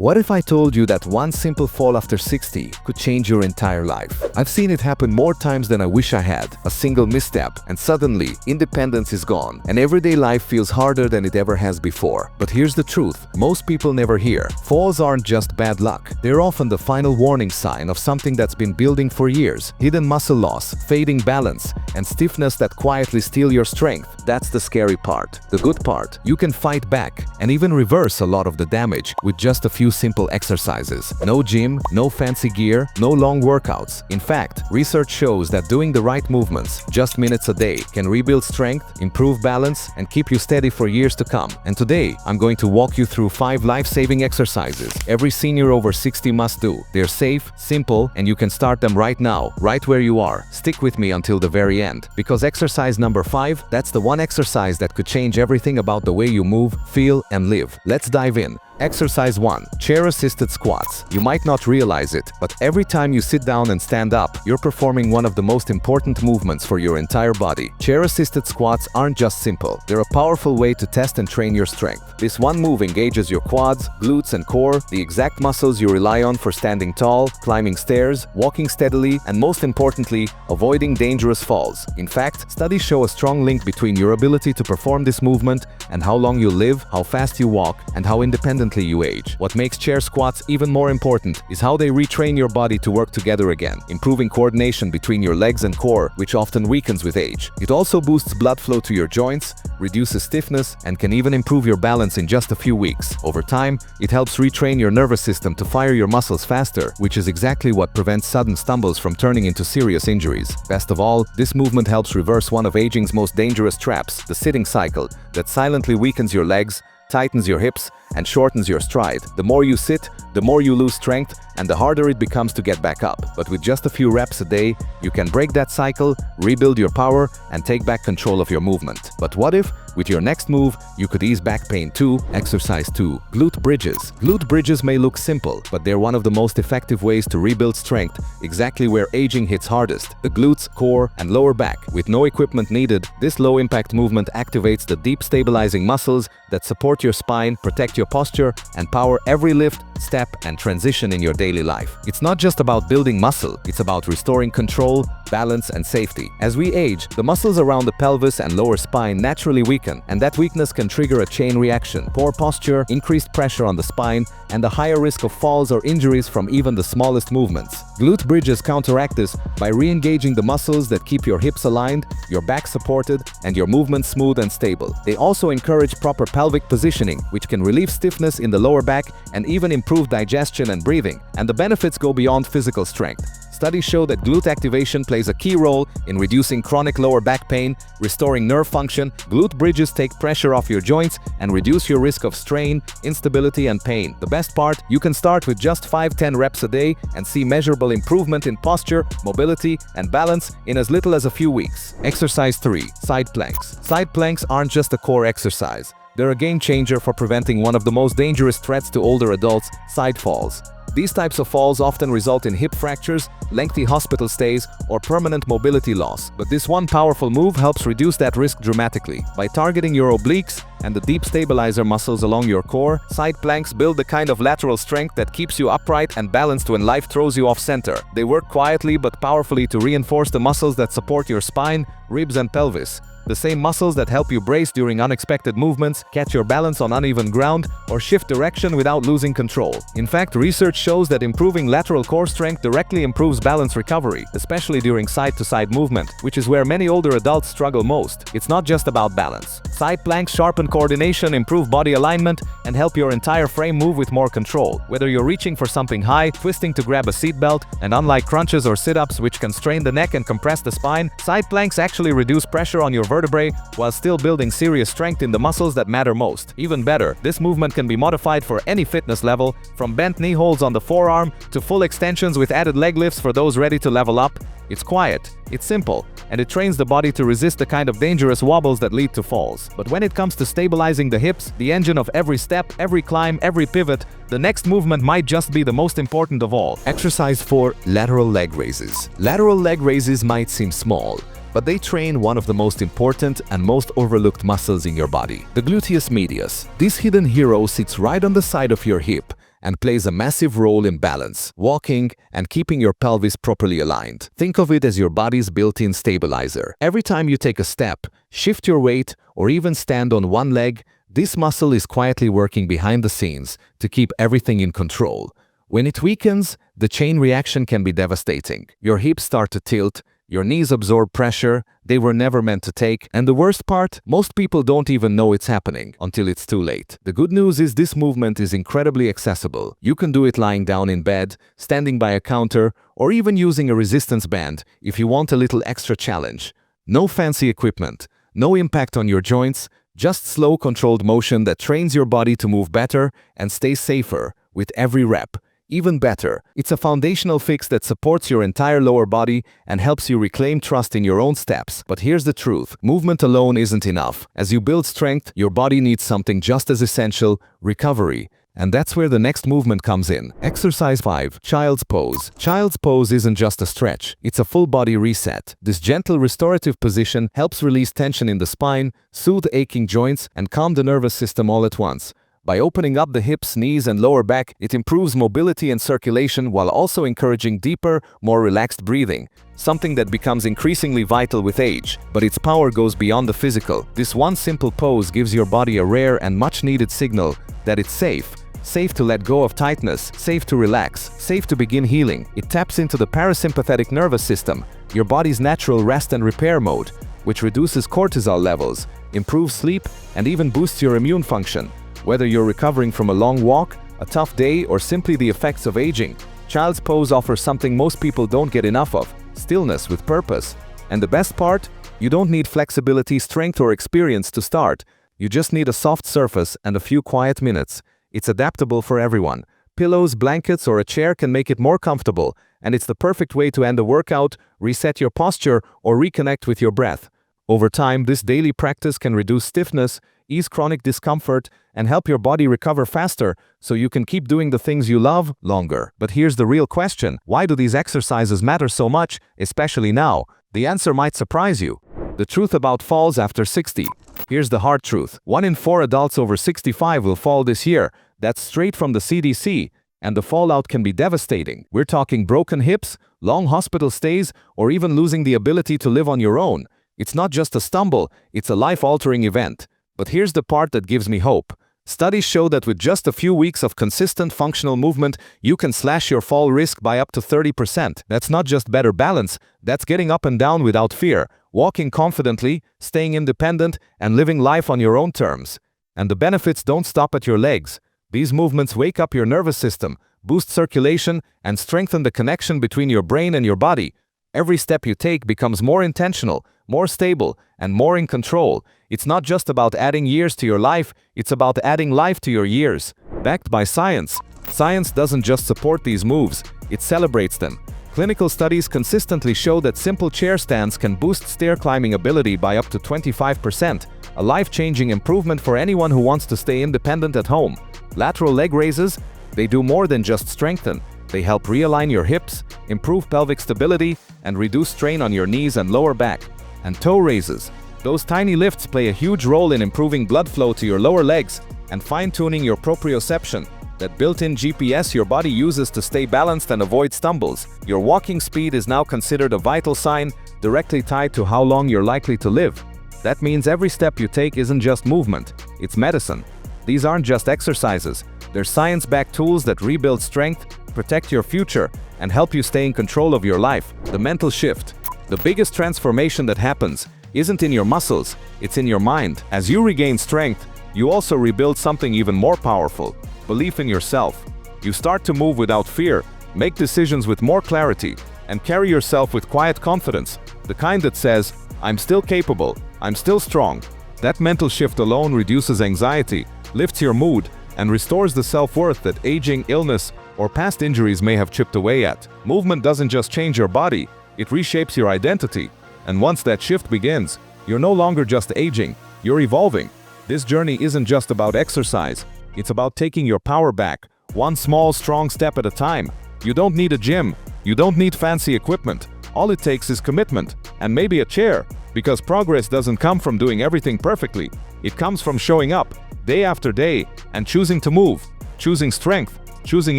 What if I told you that one simple fall after 60 could change your entire life? I've seen it happen more times than I wish I had. A single misstep, and suddenly, independence is gone, and everyday life feels harder than it ever has before. But here's the truth: most people never hear. Falls aren't just bad luck. They're often the final warning sign of something that's been building for years. Hidden muscle loss, fading balance, and stiffness that quietly steal your strength. That's the scary part. The good part: you can fight back and even reverse a lot of the damage with just a few simple exercises. No gym, no fancy gear, no long workouts. In fact, research shows that doing the right movements, just minutes a day, can rebuild strength, improve balance, and keep you steady for years to come. And today, I'm going to walk you through 5 life-saving exercises every senior over 60 must do. They're safe, simple, and you can start them right now, right where you are. Stick with me until the very end, because exercise number 5, that's the one exercise that could change everything about the way you move, feel, and live. Let's dive in. Exercise 1. Chair-assisted squats. You might not realize it, but every time you sit down and stand up, you're performing one of the most important movements for your entire body. Chair-assisted squats aren't just simple. They're a powerful way to test and train your strength. This one move engages your quads, glutes, and core, the exact muscles you rely on for standing tall, climbing stairs, walking steadily, and most importantly, avoiding dangerous falls. In fact, studies show a strong link between your ability to perform this movement and how long you live, how fast you walk, and how independent you age. What makes chair squats even more important is how they retrain your body to work together again, improving coordination between your legs and core, which often weakens with age. It also boosts blood flow to your joints, reduces stiffness, and can even improve your balance in just a few weeks. Over time, it helps retrain your nervous system to fire your muscles faster, which is exactly what prevents sudden stumbles from turning into serious injuries. Best of all, this movement helps reverse one of aging's most dangerous traps, the sitting cycle, that silently weakens your legs, tightens your hips, and shortens your stride. The more you sit, the more you lose strength, and the harder it becomes to get back up. But with just a few reps a day, you can break that cycle, rebuild your power, and take back control of your movement. But what if, with your next move, you could ease back pain too? Exercise 2. Glute bridges. Glute bridges may look simple, but they're one of the most effective ways to rebuild strength, exactly where aging hits hardest: the glutes, core, and lower back. With no equipment needed, this low-impact movement activates the deep stabilizing muscles that support your spine, protect your posture, and power every lift, step, and transition in your daily life. It's not just about building muscle, it's about restoring control, balance, and safety. As we age, the muscles around the pelvis and lower spine naturally weaken, and that weakness can trigger a chain reaction: poor posture, increased pressure on the spine, and a higher risk of falls or injuries from even the smallest movements. Glute bridges counteract this by re-engaging the muscles that keep your hips aligned, your back supported, and your movement smooth and stable. They also encourage proper pelvic positioning, which can relieve stiffness in the lower back and even improve digestion and breathing. And the benefits go beyond physical strength. Studies show that glute activation plays a key role in reducing chronic lower back pain, restoring nerve function. Glute bridges take pressure off your joints and reduce your risk of strain, instability, and pain. The best part: you can start with just 5-10 reps a day and see measurable improvement in posture, mobility, and balance in as little as a few weeks. Exercise 3. Side planks. Side planks aren't just a core exercise. They're a game changer for preventing one of the most dangerous threats to older adults: side falls. These types of falls often result in hip fractures, lengthy hospital stays, or permanent mobility loss. But this one powerful move helps reduce that risk dramatically. By targeting your obliques and the deep stabilizer muscles along your core, side planks build the kind of lateral strength that keeps you upright and balanced when life throws you off center. They work quietly but powerfully to reinforce the muscles that support your spine, ribs, and pelvis. The same muscles that help you brace during unexpected movements, catch your balance on uneven ground, or shift direction without losing control. In fact, research shows that improving lateral core strength directly improves balance recovery, especially during side-to-side movement, which is where many older adults struggle most. It's not just about balance. Side planks sharpen coordination, improve body alignment, and help your entire frame move with more control. Whether you're reaching for something high, twisting to grab a seatbelt, and unlike crunches or sit-ups which can strain the neck and compress the spine, side planks actually reduce pressure on your vertebrae while still building serious strength in the muscles that matter most. Even better, this movement can be modified for any fitness level, from bent knee holds on the forearm to full extensions with added leg lifts for those ready to level up. It's quiet, it's simple, and it trains the body to resist the kind of dangerous wobbles that lead to falls. But when it comes to stabilizing the hips, the engine of every step, every climb, every pivot, the next movement might just be the most important of all. Exercise 4. Lateral leg raises. Lateral leg raises might seem small, but they train one of the most important and most overlooked muscles in your body, the gluteus medius. This hidden hero sits right on the side of your hip and plays a massive role in balance, walking, and keeping your pelvis properly aligned. Think of it as your body's built-in stabilizer. Every time you take a step, shift your weight, or even stand on one leg, this muscle is quietly working behind the scenes to keep everything in control. When it weakens, the chain reaction can be devastating. Your hips start to tilt, your knees absorb pressure they were never meant to take, and the worst part, most people don't even know it's happening until it's too late. The good news is this movement is incredibly accessible. You can do it lying down in bed, standing by a counter, or even using a resistance band if you want a little extra challenge. No fancy equipment, no impact on your joints, just slow, controlled motion that trains your body to move better and stay safer with every rep. Even better, it's a foundational fix that supports your entire lower body and helps you reclaim trust in your own steps. But here's the truth, movement alone isn't enough. As you build strength, your body needs something just as essential, recovery. And that's where the next movement comes in. Exercise 5. Child's Pose. Child's Pose isn't just a stretch, it's a full body reset. This gentle restorative position helps release tension in the spine, soothe aching joints, and calm the nervous system all at once. By opening up the hips, knees, and lower back, it improves mobility and circulation while also encouraging deeper, more relaxed breathing, something that becomes increasingly vital with age. But its power goes beyond the physical. This one simple pose gives your body a rare and much-needed signal that it's safe. Safe to let go of tightness, safe to relax, safe to begin healing. It taps into the parasympathetic nervous system, your body's natural rest and repair mode, which reduces cortisol levels, improves sleep, and even boosts your immune function. Whether you're recovering from a long walk, a tough day, or simply the effects of aging, Child's Pose offers something most people don't get enough of: stillness with purpose. And the best part? You don't need flexibility, strength, or experience to start. You just need a soft surface and a few quiet minutes. It's adaptable for everyone. Pillows, blankets, or a chair can make it more comfortable, and it's the perfect way to end a workout, reset your posture, or reconnect with your breath. Over time, this daily practice can reduce stiffness, ease chronic discomfort, and help your body recover faster so you can keep doing the things you love longer. But here's the real question: why do these exercises matter so much, especially now? The answer might surprise you. The truth about falls after 60. Here's the hard truth. 1 in 4 adults over 65 will fall this year. That's straight from the CDC. And the fallout can be devastating. We're talking broken hips, long hospital stays, or even losing the ability to live on your own. It's not just a stumble, it's a life-altering event. But here's the part that gives me hope. Studies show that with just a few weeks of consistent functional movement, you can slash your fall risk by up to 30%. That's not just better balance, that's getting up and down without fear, walking confidently, staying independent, and living life on your own terms. And the benefits don't stop at your legs. These movements wake up your nervous system, boost circulation, and strengthen the connection between your brain and your body. Every step you take becomes more intentional, more stable, and more in control. It's not just about adding years to your life, it's about adding life to your years. Backed by science. Science doesn't just support these moves, it celebrates them. Clinical studies consistently show that simple chair stands can boost stair climbing ability by up to 25%, a life-changing improvement for anyone who wants to stay independent at home. Lateral leg raises, they do more than just strengthen. They help realign your hips, improve pelvic stability, and reduce strain on your knees and lower back. And toe raises. Those tiny lifts play a huge role in improving blood flow to your lower legs and fine-tuning your proprioception, that built-in GPS your body uses to stay balanced and avoid stumbles. Your walking speed is now considered a vital sign, directly tied to how long you're likely to live. That means every step you take isn't just movement, it's medicine. These aren't just exercises, they're science-backed tools that rebuild strength, protect your future, and help you stay in control of your life. The mental shift. The biggest transformation that happens isn't in your muscles, it's in your mind. As you regain strength, you also rebuild something even more powerful: belief in yourself. You start to move without fear, make decisions with more clarity, and carry yourself with quiet confidence, the kind that says, "I'm still capable, I'm still strong." That mental shift alone reduces anxiety, lifts your mood, and restores the self-worth that aging, illness, or past injuries may have chipped away at. Movement doesn't just change your body, it reshapes your identity. And once that shift begins, you're no longer just aging, you're evolving. This journey isn't just about exercise, it's about taking your power back, one small, strong step at a time. You don't need a gym, you don't need fancy equipment. All it takes is commitment, and maybe a chair. Because progress doesn't come from doing everything perfectly, it comes from showing up, day after day, and choosing to move, choosing strength, choosing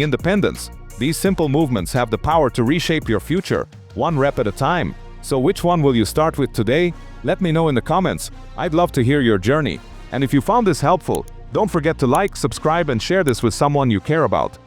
independence. These simple movements have the power to reshape your future, one rep at a time. So which one will you start with today? Let me know in the comments. I'd love to hear your journey. And if you found this helpful, don't forget to like, subscribe, and share this with someone you care about.